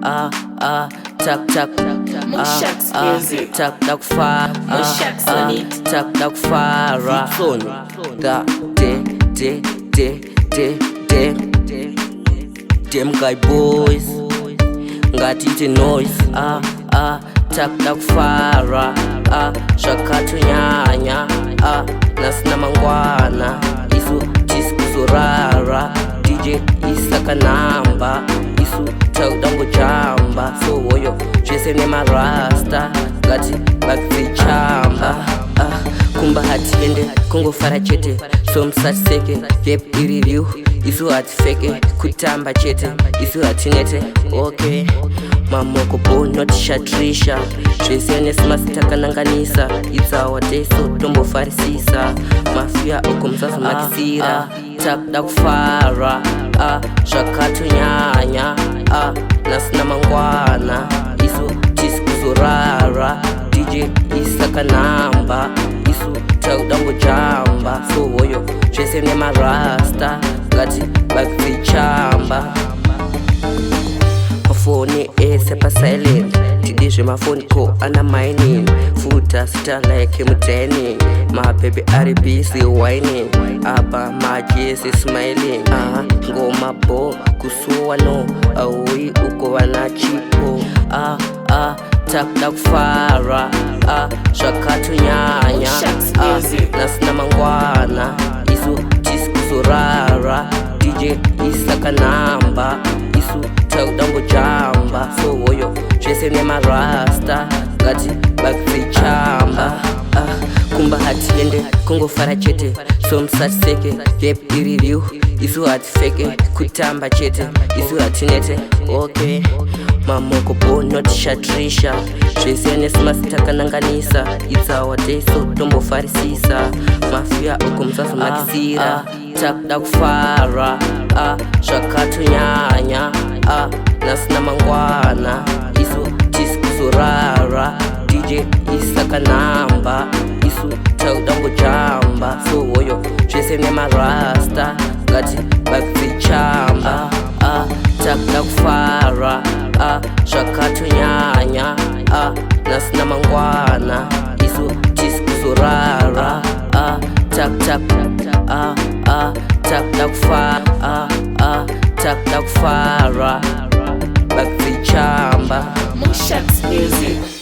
tak tak mushax-music. tak tak far Mushax on it. tak tak far VHIXON da dem guy boys ngathi the noise tak tak far shakathunyanya nasina mangwana isu tisikuzorara DJ isakanamba isu tawudango jamba so woyo jese nemarasta ngati bakuzichamba kumba hatiende kungofara chete somsatiseke yep iririu isu hatifeke kutamba chete isu hatinete okay mamoko bo not shatrisha zvese nesimasitakanaganisa it's our day so tombofarisisa mafia uko musazomakisira takuda kufara zvakatonyanya nasina mangwana isu tisikuzorara DJ isakanamba isu takuda ngojamba so woyo zvese nemarasta ngati bakuzichamba mafoni ese pasilent tidizve mafoni ko ana mining futa star like mutaining mabhebhe ari busy whining apa majesi smiling ngoma bo kusuwa no auyi uko vana chipo takuda kufara zvakatonyanya nasina mangwana isu tisikuzorara DJ isakanamba isu takuda ngojamba so woyo zvese nemarasta ngati bakuzichamba kumba hatiende kungofara chete somsatiseke yep iririu isu hatifeke kutamba chete isu hatinete okay mamoko bo not shatrisha zvese nesimasitakanaganisa it's our day so tombofarisisa mafia uko musazomakisira takuda kufara zvakatonyanya nasina mangwana isu tisikuzorara DJ isakanamba isu takuda ngojamba so woyo zvese nemarasta ngati bakuzichamba takuda kufara zvakatonyanya nasina mangwana isu tisikuzorara takuda kufara takuda kufara bakuzichamba Mushax-music.